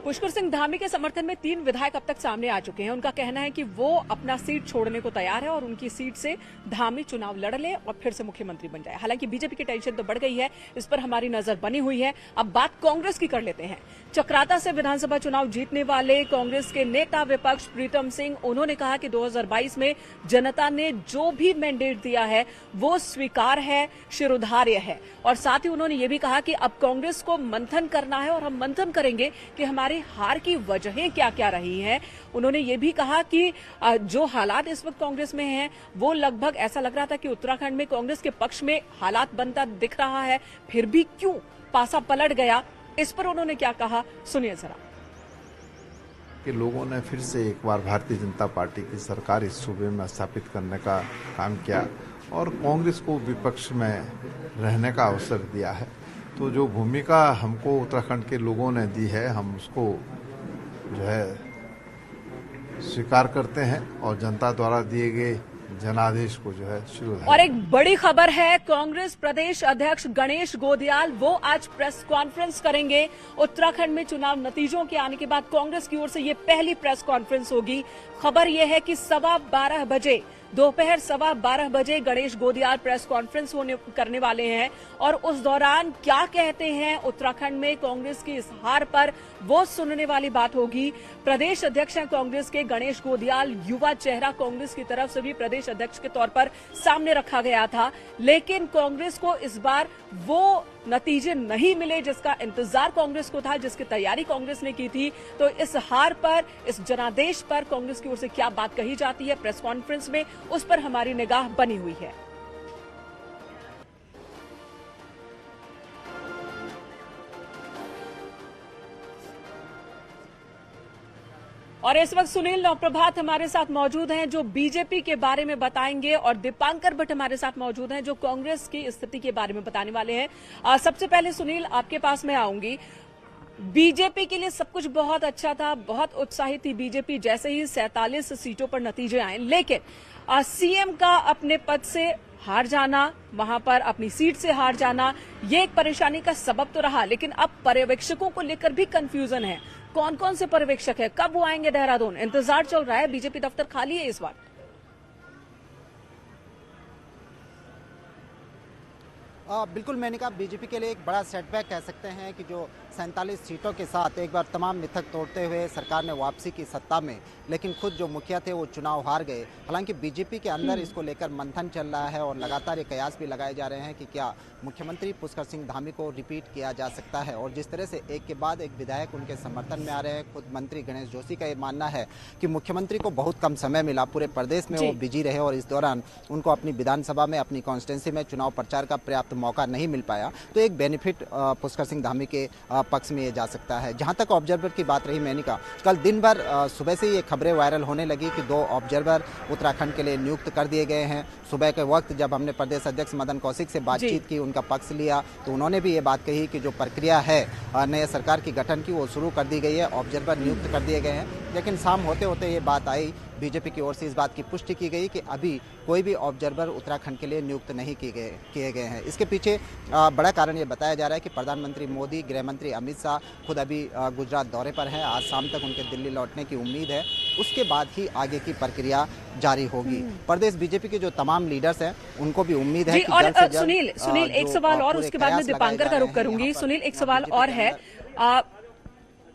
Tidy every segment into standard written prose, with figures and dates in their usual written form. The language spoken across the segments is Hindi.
पुष्कर सिंह धामी के समर्थन में 3 विधायक अब तक सामने आ चुके हैं। उनका कहना है कि वो अपना सीट छोड़ने को तैयार है और उनकी सीट से धामी चुनाव लड़ ले और फिर से मुख्यमंत्री बन जाए। हालांकि बीजेपी की टेंशन तो बढ़ गई है, इस पर हमारी नजर बनी हुई है। अब बात कांग्रेस की कर लेते हैं। चक्राता से विधानसभा चुनाव जीतने वाले कांग्रेस के नेता विपक्ष प्रीतम सिंह, उन्होंने कहा कि 2022 में जनता ने जो भी मैंडेट दिया है वो स्वीकार है, शिरोधार्य है। और साथ ही उन्होंने ये भी कहा कि अब कांग्रेस को मंथन करना है और हम मंथन करेंगे कि हमारी हार की वजहें क्या क्या रही हैं। उन्होंने ये भी कहा कि जो हालात इस वक्त कांग्रेस में हैं वो लगभग ऐसा लग रहा था कि उत्तराखंड में कांग्रेस के पक्ष में हालात बनता दिख रहा है, फिर भी क्यों पासा पलट गया, इस पर उन्होंने क्या कहा, सुनिए जरा। कि लोगों ने फिर से एक बार भारतीय जनता पार्टी की सरकार इस सूबे में स्थापित करने का काम किया और कांग्रेस को विपक्ष में रहने का अवसर दिया है। तो जो भूमिका हमको उत्तराखंड के लोगों ने दी है, हम उसको जो है स्वीकार करते हैं और जनता द्वारा दिए गए जनादेश को जो है शुरू। और एक बड़ी खबर है, कांग्रेस प्रदेश अध्यक्ष गणेश गोदियाल वो आज प्रेस कॉन्फ्रेंस करेंगे। उत्तराखंड में चुनाव नतीजों के आने के बाद कांग्रेस की ओर से ये पहली प्रेस कॉन्फ्रेंस होगी। खबर ये है कि 12:15 बजे, दोपहर 12:15 बजे गणेश गोदियाल प्रेस कॉन्फ्रेंस करने वाले हैं और उस दौरान क्या कहते हैं उत्तराखंड में कांग्रेस की इस हार पर, वो सुनने वाली बात होगी। प्रदेश अध्यक्ष हैं कांग्रेस के गणेश गोदियाल, युवा चेहरा कांग्रेस की तरफ से भी प्रदेश अध्यक्ष के तौर पर सामने रखा गया था, लेकिन कांग्रेस को इस बार वो नतीजे नहीं मिले जिसका इंतजार कांग्रेस को था, जिसकी तैयारी कांग्रेस ने की थी। तो इस हार पर, इस जनादेश पर कांग्रेस की ओर से क्या बात कही जाती है प्रेस कॉन्फ्रेंस में, उस पर हमारी निगाह बनी हुई है। और इस वक्त सुनील नवप्रभात हमारे साथ मौजूद हैं जो बीजेपी के बारे में बताएंगे और दीपांकर भट्ट हमारे साथ मौजूद हैं जो कांग्रेस की स्थिति के बारे में बताने वाले हैं। सबसे पहले सुनील, आपके पास मैं आऊंगी। बीजेपी के लिए सब कुछ बहुत अच्छा था, बहुत उत्साहित थी बीजेपी जैसे ही 47 सीटों पर नतीजे आए, लेकिन सीएम का अपने पद से हार जाना, वहां पर अपनी सीट से हार जाना, ये एक परेशानी का सबब तो रहा, लेकिन अब पर्यवेक्षकों को लेकर भी कंफ्यूजन है। कौन कौन से पर्यवेक्षक है, कब वो आएंगे देहरादून? इंतजार चल रहा है, बीजेपी दफ्तर खाली है इस बार। बिल्कुल, मैंने कहा बीजेपी के लिए एक बड़ा सेटबैक कह सकते हैं कि जो 47 सीटों के साथ एक बार तमाम मिथक तोड़ते हुए सरकार ने वापसी की सत्ता में, लेकिन खुद जो मुखिया थे वो चुनाव हार गए। हालांकि बीजेपी के अंदर इसको लेकर मंथन चल रहा है और लगातार ये कयास भी लगाए जा रहे हैं कि क्या मुख्यमंत्री पुष्कर सिंह धामी को रिपीट किया जा सकता है। और जिस तरह से एक के बाद एक विधायक उनके समर्थन में आ रहे हैं, खुद मंत्री गणेश जोशी का ये मानना है कि मुख्यमंत्री को बहुत कम समय मिला, पूरे प्रदेश में वो बिजी रहे और इस दौरान उनको अपनी विधानसभा में, अपनी कॉन्स्टिट्यूंसी में चुनाव प्रचार का पर्याप्त मौका नहीं मिल पाया। तो एक बेनिफिट पुष्कर सिंह धामी के पक्ष में ये जा सकता है। जहां तक ऑब्जर्वर की बात रही, मैंने कहा कल दिन भर सुबह से ये खबरें वायरल होने लगी कि 2 ऑब्जर्वर उत्तराखंड के लिए नियुक्त कर दिए गए हैं। सुबह के वक्त जब हमने प्रदेश अध्यक्ष मदन कौशिक से बातचीत की, उनका पक्ष लिया, तो उन्होंने भी ये बात कही कि जो प्रक्रिया है नए सरकार की गठन की वो शुरू कर दी गई है, ऑब्जर्वर नियुक्त कर दिए गए हैं। लेकिन शाम होते होते ये बात आई, बीजेपी की ओर से इस बात की पुष्टि की गई कि अभी कोई भी ऑब्जर्वर उत्तराखंड के लिए नियुक्त नहीं किए गए हैं। इसके पीछे बड़ा कारण ये बताया जा रहा है कि प्रधानमंत्री मोदी, गृह मंत्री अमित शाह खुद अभी गुजरात दौरे पर हैं। आज शाम तक उनके दिल्ली लौटने की उम्मीद है, उसके बाद ही आगे की प्रक्रिया जारी होगी। प्रदेश बीजेपी के जो तमाम लीडर्स हैं उनको भी उम्मीद है कि और जल्द से जल्द सुनील एक सवाल और, उसके बाद मैं दीपांकर का रुख करूंगी। सुनील, एक सवाल और है,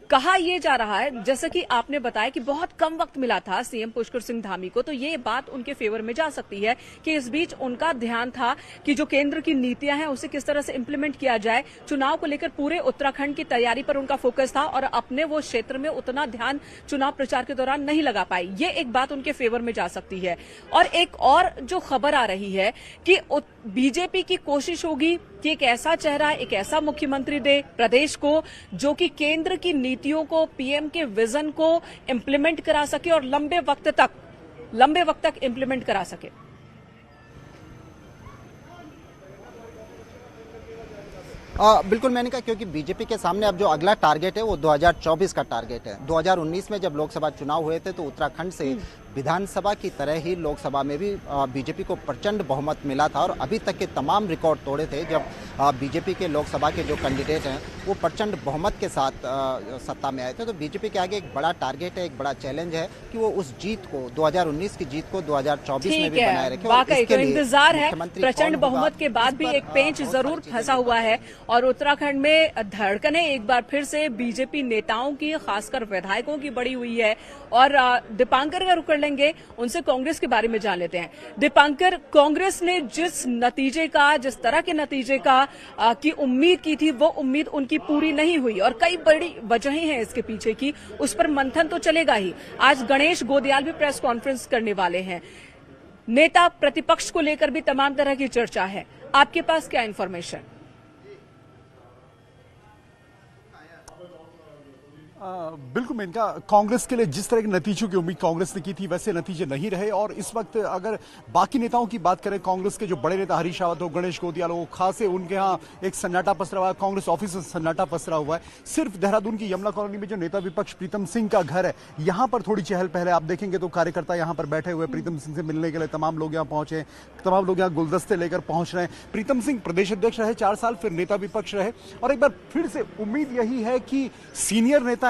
कहा यह जा रहा है, जैसे कि आपने बताया कि बहुत कम वक्त मिला था सीएम पुष्कर सिंह धामी को, तो ये बात उनके फेवर में जा सकती है कि इस बीच उनका ध्यान था कि जो केंद्र की नीतियां हैं उसे किस तरह से इंप्लीमेंट किया जाए। चुनाव को लेकर पूरे उत्तराखंड की तैयारी पर उनका फोकस था और अपने वो क्षेत्र में उतना ध्यान चुनाव प्रचार के दौरान नहीं लगा पाए। ये एक बात उनके फेवर में जा सकती है। और एक और जो खबर आ रही है कि बीजेपी की कोशिश होगी कि एक ऐसा चेहरा, एक ऐसा मुख्यमंत्री दे प्रदेश को जो कि केंद्र की नीतियों को, पीएम के विजन को इंप्लीमेंट करा सके और लंबे वक्त तक इंप्लीमेंट करा सके। बिल्कुल, मैंने कहा क्योंकि बीजेपी के सामने अब जो अगला टारगेट है वो 2024 का टारगेट है। 2019 में जब लोकसभा चुनाव हुए थे तो उत्तराखंड से विधानसभा की तरह ही लोकसभा में भी बीजेपी को प्रचंड बहुमत मिला था और अभी तक के तमाम रिकॉर्ड तोड़े थे जब बीजेपी के लोकसभा के जो कैंडिडेट हैं वो प्रचंड बहुमत के साथ सत्ता में आए थे। तो बीजेपी के आगे एक बड़ा टारगेट है, एक बड़ा चैलेंज है कि वो उस जीत को 2019 की जीत को 2024 में भी बनाए रखे। वाकई तो इंतजार है, प्रचंड बहुमत के बाद भी एक पेंच जरूर फंसा हुआ है और उत्तराखंड में धड़कनें एक बार फिर से बीजेपी नेताओं की, खासकर विधायकों की बढ़ी हुई है। और दीपांकर का रुख कर लेंगे, उनसे कांग्रेस के बारे में जान लेते हैं। दीपांकर, कांग्रेस ने जिस नतीजे का, जिस तरह के नतीजे का की उम्मीद की थी वो उम्मीद उनकी पूरी नहीं हुई और कई बड़ी वजहें हैं इसके पीछे की, उस पर मंथन तो चलेगा ही। आज गणेश गोदियाल भी प्रेस कॉन्फ्रेंस करने वाले हैं, नेता प्रतिपक्ष को लेकर भी तमाम तरह की चर्चा है, आपके पास क्या इंफॉर्मेशन? बिल्कुल मेनका, कांग्रेस के लिए जिस तरह के नतीजों की उम्मीद कांग्रेस ने की थी वैसे नतीजे नहीं रहे। और इस वक्त अगर बाकी नेताओं की बात करें, कांग्रेस के जो बड़े नेता हरीश रावत हो, गणेश गोदियाल हो, खासे उनके यहाँ एक सन्नाटा पसरा हुआ है, कांग्रेस ऑफिस में सन्नाटा पसरा हुआ है। सिर्फ देहरादून की यमुना कॉलोनी में जो नेता विपक्ष प्रीतम सिंह का घर है, यहाँ पर थोड़ी चहल पहल है। आप देखेंगे तो कार्यकर्ता यहाँ पर बैठे हुए, प्रीतम सिंह से मिलने के लिए तमाम लोग यहाँ पहुंचे, तमाम लोग यहाँ गुलदस्ते लेकर पहुंच रहे हैं। प्रीतम सिंह प्रदेश अध्यक्ष रहे 4 साल, फिर नेता विपक्ष रहे और एक बार फिर से उम्मीद यही है कि सीनियर नेता है,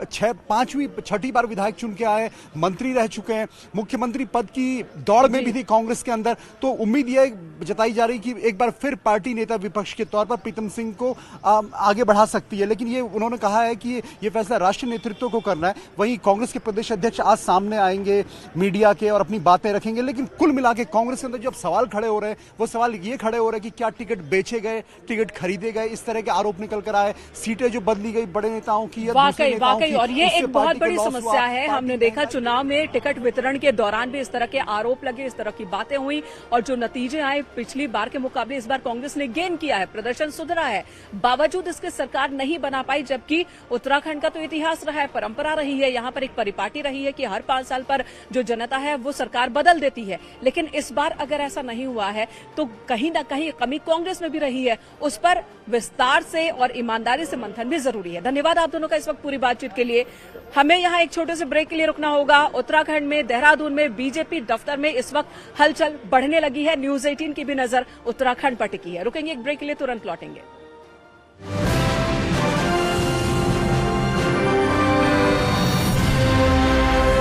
6वीं बार विधायक चुन के आए, मंत्री रह चुके हैं, मुख्यमंत्री पद की दौड़ में भी थी कांग्रेस के अंदर। तो उम्मीद यह जताई जा रही कि एक बार फिर पार्टी नेता विपक्ष के तौर पर प्रीतम सिंह को आगे बढ़ा सकती है। लेकिन ये उन्होंने कहा है कि ये फैसला राष्ट्रीय नेतृत्व को करना है। वहीं कांग्रेस के प्रदेश अध्यक्ष आज सामने आएंगे मीडिया के और अपनी बातें रखेंगे। लेकिन कुल मिला के कांग्रेस के अंदर जो सवाल खड़े हो रहे हैं वो सवाल ये खड़े हो रहे हैं कि क्या टिकट बेचे गए, टिकट खरीदे गए, इस तरह के आरोप निकल कर आए, सीटें जो बदली गई बड़े नेताओं की। वाकई और ये एक बहुत बड़ी समस्या है। हमने देखा चुनाव में टिकट वितरण के दौरान भी इस तरह के आरोप लगे, इस तरह की बातें हुई और जो नतीजे आए पिछली बार के मुकाबले इस बार कांग्रेस ने गेन किया है, प्रदर्शन सुधरा है। बावजूद इसके सरकार नहीं बना पाई, जबकि उत्तराखंड का तो इतिहास रहा है, परंपरा रही है, यहाँ पर एक परिपाटी रही है कि हर 5 साल पर जो जनता है वो सरकार बदल देती है। लेकिन इस बार अगर ऐसा नहीं हुआ है तो कहीं ना कहीं कमी कांग्रेस में भी रही है, उस पर विस्तार से और ईमानदारी से मंथन भी जरूरी है। धन्यवाद आप दोनों का इस वक्त पूरी बातचीत के लिए। हमें यहाँ एक छोटे से ब्रेक के लिए रुकना होगा। उत्तराखंड में देहरादून में बीजेपी दफ्तर में इस वक्त हलचल बढ़ने लगी है। न्यूज़ 18 की भी नजर उत्तराखंड पर टिकी है। रुकेंगे एक ब्रेक के लिए, तुरंत लौटेंगे।